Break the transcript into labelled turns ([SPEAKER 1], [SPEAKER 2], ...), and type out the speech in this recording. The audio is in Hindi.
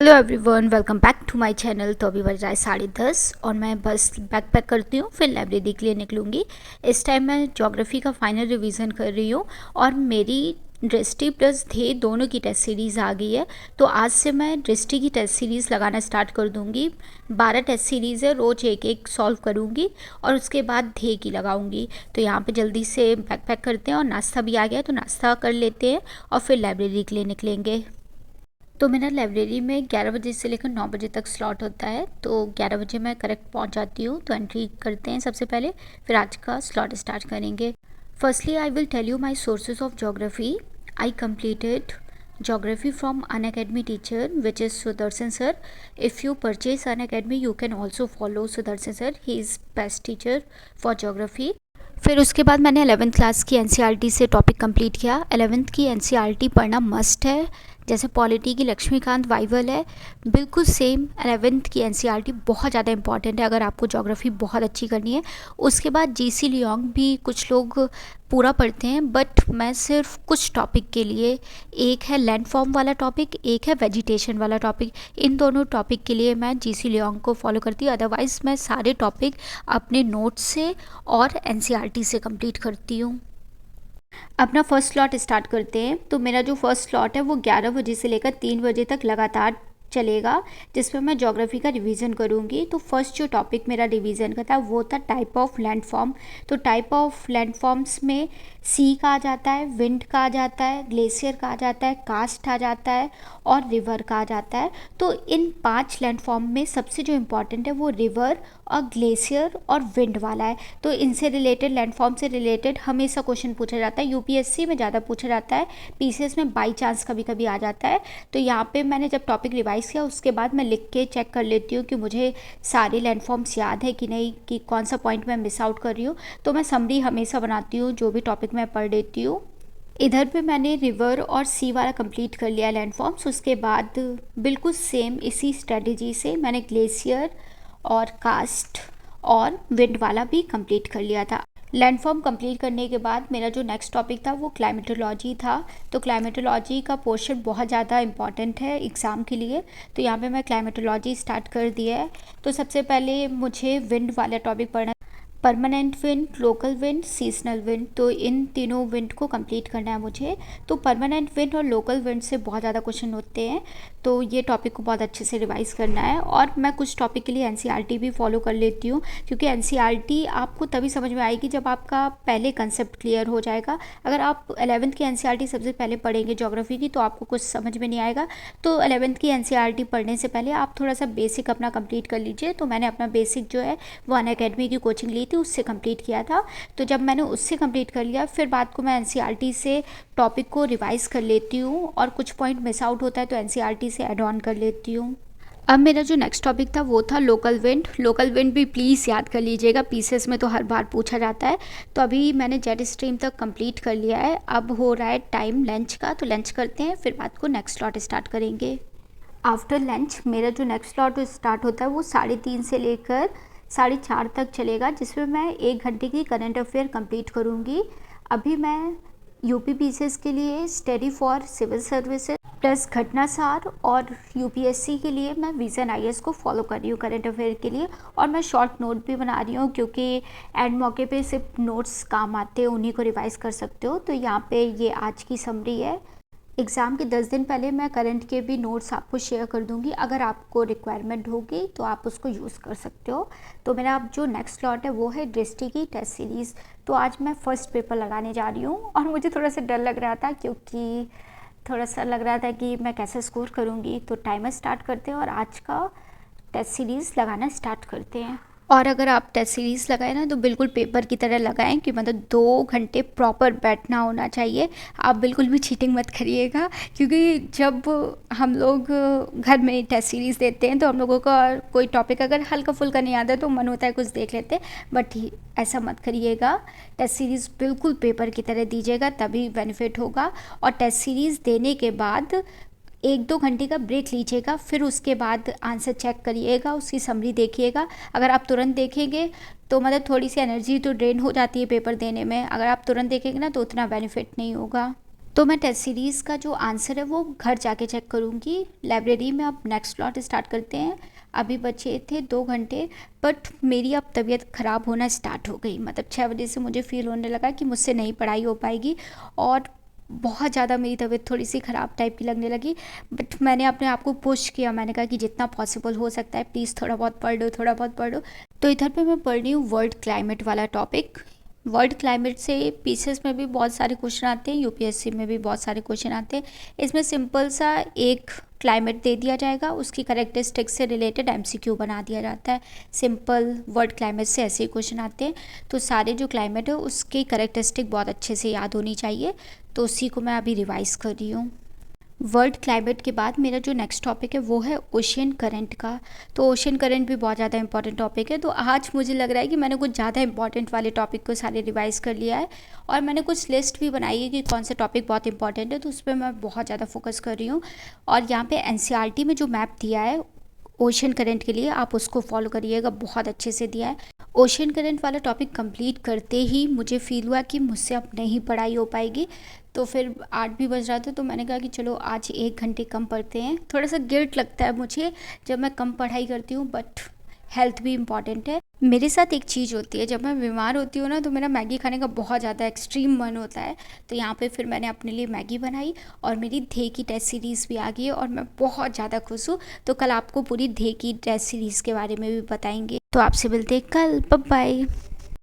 [SPEAKER 1] Hello everyone, welcome back to my channel. तो अभी बज रहा है 10:30 और मैं बस बैग पैक करती हूँ, फिर लाइब्रेरी के लिए निकलूँगी। इस टाइम मैं ज्योग्राफी का फाइनल रिवीजन कर रही हूँ और मेरी दृष्टि प्लस ध्येय दोनों की टेस्ट सीरीज़ आ गई है। तो आज से मैं दृष्टि की टेस्ट सीरीज़ लगाना स्टार्ट कर दूँगी। 12 टेस्ट सीरीज़ है, रोज़ एक एक सॉल्व करूँगी और उसके बाद ध्येय की लगाऊँगी। तो यहाँ पे जल्दी से बैग पैक करते हैं और नाश्ता भी आ गया है, तो नाश्ता कर लेते हैं और फिर लाइब्रेरी के लिए निकलेंगे। तो मेरा लाइब्रेरी में 11 बजे से लेकर 9 बजे तक स्लॉट होता है, तो 11 बजे मैं करेक्ट पहुंच जाती हूँ। तो एंट्री करते हैं सबसे पहले, फिर आज का स्लॉट स्टार्ट करेंगे। Firstly I will tell you my sources of geography. I completed geography from Unacademy teacher which is Sudarshan sir. If you purchase Unacademy you can also follow Sudarshan sir. He is best teacher for geography. फिर उसके बाद मैंने 11th क्लास की एनसीईआरटी से टॉपिक कंप्लीट किया। 11th की एनसीईआरटी पढ़ना मस्ट है, जैसे पॉलिटी की लक्ष्मीकांत वाइवल है, बिल्कुल सेम 11th की एनसीईआरटी बहुत ज़्यादा इंपॉर्टेंट है अगर आपको ज्योग्राफी बहुत अच्छी करनी है। उसके बाद जीसी लियोंग भी कुछ लोग पूरा पढ़ते हैं, बट मैं सिर्फ कुछ टॉपिक के लिए, एक है लैंड फॉर्म वाला टॉपिक, एक है वेजिटेशन वाला टॉपिक, इन दोनों टॉपिक के लिए मैं जीसी लियोंग को फॉलो करती हूँ। अदरवाइज़ मैं सारे टॉपिक अपने नोट्स से और एनसीईआरटी से कंप्लीट करती हूँ। अपना फर्स्ट स्लॉट स्टार्ट करते हैं। तो मेरा जो फर्स्ट स्लॉट है वो 11 बजे से लेकर 3 बजे तक लगातार चलेगा, जिसमें मैं ज्योग्राफी का रिवीजन करूंगी। तो फर्स्ट जो टॉपिक मेरा रिवीजन का था वो था टाइप ऑफ लैंडफॉर्म। तो टाइप ऑफ लैंडफॉर्म्स में सी का आ जाता है, विंड का आ जाता है, ग्लेशियर का आ जाता है, कास्ट आ जाता है और रिवर का आ जाता है। तो इन 5 लैंडफॉर्म में सबसे जो इम्पॉर्टेंट है वो रिवर और ग्लेशियर और विंड वाला है। तो इनसे रिलेटेड, लैंडफॉर्म से रिलेटेड हमेशा क्वेश्चन पूछा जाता है। यूपीएससी में ज़्यादा पूछा जाता है, पीसीएस में बाई चांस कभी कभी आ जाता है। तो यहाँ पे मैंने जब टॉपिक रिवाइज किया उसके बाद मैं लिख के चेक कर लेती हूँ कि मुझे सारे लैंडफॉर्म्स याद है कि नहीं, कि कौन सा पॉइंट मैं मिस आउट कर रही हूँ। तो मैं समरी हमेशा बनाती हूँ जो भी टॉपिक मैं पढ़ लेती हूँ। इधर पे मैंने रिवर और सी वाला कंप्लीट कर लिया लैंडफॉर्म्स। उसके बाद बिल्कुल सेम इसी स्ट्रेटजी से मैंने ग्लेशियर और कास्ट और विंड वाला भी कंप्लीट कर लिया था। लैंडफॉर्म कंप्लीट करने के बाद मेरा जो नेक्स्ट टॉपिक था वो क्लाइमेटोलॉजी था। तो क्लाइमेटोलॉजी का पोर्शन बहुत ज़्यादा इंपॉर्टेंट है एग्ज़ाम के लिए, तो यहाँ पे मैं क्लाइमेटोलॉजी स्टार्ट कर दिया है। तो सबसे पहले मुझे विंड वाला टॉपिक पढ़ना, permanent wind, local wind, seasonal wind. तो इन तीनों विंड को कंप्लीट करना है मुझे। तो परमानेंट विंड और लोकल विंड से बहुत ज़्यादा क्वेश्चन होते हैं, तो ये टॉपिक को बहुत अच्छे से रिवाइज करना है। और मैं कुछ टॉपिक के लिए एनसीईआरटी भी फॉलो कर लेती हूँ, क्योंकि एनसीईआरटी आपको तभी समझ में आएगी जब आपका पहले कंसेप्ट क्लियर हो जाएगा। अगर आप 11th की एनसीईआरटी सबसे पहले पढ़ेंगे ज्योग्राफी की तो आपको कुछ समझ में नहीं आएगा। तो 11th की एनसीईआरटी पढ़ने से पहले आप थोड़ा सा बेसिक अपना कंप्लीट कर लीजिए। तो मैंने अपना बेसिक जो है वो अनअकैडमी की कोचिंग ली थी, उससे कंप्लीट किया था। तो जब मैंने उससे कंप्लीट कर लिया फिर बात को मैं एनसीईआरटी से टॉपिक को रिवाइज कर लेती हूँ, और कुछ पॉइंट मिस आउट होता है तो एनसीईआरटी से ऐड ऑन कर लेती हूँ। अब मेरा जो नेक्स्ट टॉपिक था वो था लोकल विंड। लोकल विंड भी प्लीज़ याद कर लीजिएगा, पीसेस में तो हर बार पूछा जाता है। तो अभी मैंने जेट स्ट्रीम तक कंप्लीट कर लिया है, अब हो रहा है टाइम लंच का, तो लंच करते हैं फिर बात को नेक्स्ट स्लॉट स्टार्ट करेंगे। आफ्टर लंच मेरा जो नेक्स्ट स्लॉट स्टार्ट होता है वो 3:30 से लेकर 4:30 तक चलेगा, जिसमें मैं 1 घंटे की करंट अफेयर कंप्लीट करूँगी। अभी मैं यूपी पीसीएस के लिए study for civil services plus घटनासार, और यूपीएससी के लिए मैं विजन आईएएस को फॉलो कर रही हूँ करंट अफेयर के लिए। और मैं शॉर्ट नोट भी बना रही हूँ, क्योंकि एंड मौके पे सिर्फ नोट्स काम आते हैं, उन्हीं को रिवाइज़ कर सकते हो। तो यहाँ पे ये आज की समरी है। एग्ज़ाम के 10 दिन पहले मैं करंट के भी नोट्स आपको शेयर कर दूंगी, अगर आपको रिक्वायरमेंट होगी तो आप उसको यूज़ कर सकते हो। तो मेरा अब जो नेक्स्ट स्लॉट है वो है दृष्टि की टेस्ट सीरीज़। तो आज मैं फ़र्स्ट पेपर लगाने जा रही हूँ और मुझे थोड़ा सा डर लग रहा था, क्योंकि थोड़ा सा लग रहा था कि मैं कैसे स्कोर करूँगी। तो टाइमर स्टार्ट करते हैं और आज का टेस्ट सीरीज़ लगाना स्टार्ट करते हैं। और अगर आप टेस्ट सीरीज़ लगाए ना तो बिल्कुल पेपर की तरह लगाएं, कि मतलब 2 घंटे प्रॉपर बैठना होना चाहिए। आप बिल्कुल भी चीटिंग मत करिएगा, क्योंकि जब हम लोग घर में टेस्ट सीरीज़ देते हैं तो हम लोगों का कोई टॉपिक अगर हल्का फुल्का नहीं आता है तो मन होता है कुछ देख लेते हैं, बट ऐसा मत करिएगा। टेस्ट सीरीज़ बिल्कुल पेपर की तरह दीजिएगा, तभी बेनिफिट होगा। और टेस्ट सीरीज़ देने के बाद 1-2 घंटे का ब्रेक लीजिएगा, फिर उसके बाद आंसर चेक करिएगा, उसकी समरी देखिएगा। अगर आप तुरंत देखेंगे तो मतलब थोड़ी सी एनर्जी तो ड्रेन हो जाती है पेपर देने में, अगर आप तुरंत देखेंगे ना तो उतना बेनिफिट नहीं होगा। तो मैं टेस्ट सीरीज़ का जो आंसर है वो घर जाके चेक करूँगी। लाइब्रेरी में अब नेक्स्ट स्लॉट स्टार्ट करते हैं। अभी बचे थे 2 घंटे, बट मेरी अब तबीयत ख़राब होना स्टार्ट हो गई। मतलब 6 बजे से मुझे फ़ील होने लगा कि मुझसे नहीं पढ़ाई हो पाएगी और बहुत ज़्यादा मेरी तबीयत थोड़ी सी ख़राब टाइप की लगने लगी। बट मैंने अपने आप को पुश किया, मैंने कहा कि जितना पॉसिबल हो सकता है प्लीज़ थोड़ा बहुत पढ़ लो, थोड़ा बहुत पढ़ लो। तो इधर पे मैं पढ़ रही हूँ वर्ल्ड क्लाइमेट वाला टॉपिक। वर्ल्ड क्लाइमेट से पीसीएस में भी बहुत सारे क्वेश्चन आते हैं, यूपीएससी में भी बहुत सारे क्वेश्चन आते हैं। इसमें सिंपल सा एक क्लाइमेट दे दिया जाएगा, उसकी करेक्टरिस्टिक्स से रिलेटेड एमसीक्यू बना दिया जाता है। सिंपल वर्ल्ड क्लाइमेट से ऐसे ही क्वेश्चन आते हैं। तो सारे जो क्लाइमेट है उसकी करेक्टरिस्टिक बहुत अच्छे से याद होनी चाहिए, तो उसी को मैं अभी रिवाइज़ कर रही हूँ। वर्ल्ड क्लाइमेट के बाद मेरा जो नेक्स्ट टॉपिक है वो है ओशियन करंट का। तो ओशियन करंट भी बहुत ज़्यादा इंपॉर्टेंट टॉपिक है। तो आज मुझे लग रहा है कि मैंने कुछ ज़्यादा इंपॉर्टेंट वाले टॉपिक को सारे रिवाइज़ कर लिया है, और मैंने कुछ लिस्ट भी बनाई है कि कौन सा टॉपिक बहुत इंपॉर्टेंट है, तो उस पर मैं बहुत ज़्यादा फोकस कर रही हूँ। और यहाँ पे एनसीईआरटी में जो मैप दिया है ओशियन करंट के लिए, आप उसको फॉलो करिएगा, बहुत अच्छे से दिया है। ओशियन करंट वाला टॉपिक कंप्लीट करते ही मुझे फ़ील हुआ कि मुझसे अब नहीं पढ़ाई हो पाएगी। तो फिर 8 भी बज रहा था, तो मैंने कहा कि चलो आज 1 घंटे कम पढ़ते हैं। थोड़ा सा गिल्ट लगता है मुझे जब मैं कम पढ़ाई करती हूँ, बट हेल्थ भी इम्पॉर्टेंट है। मेरे साथ एक चीज़ होती है, जब मैं बीमार होती हूँ ना तो मेरा मैगी खाने का बहुत ज़्यादा एक्सट्रीम मन होता है। तो यहाँ पे फिर मैंने अपने लिए मैगी बनाई, और मेरी धे की टेस्ट सीरीज़ भी आ गई है और मैं बहुत ज़्यादा खुश हूँ। तो कल आपको पूरी धे की टेस्ट सीरीज़ के बारे में भी बताएंगे। तो आपसे मिलते हैं कल, बाय बाय।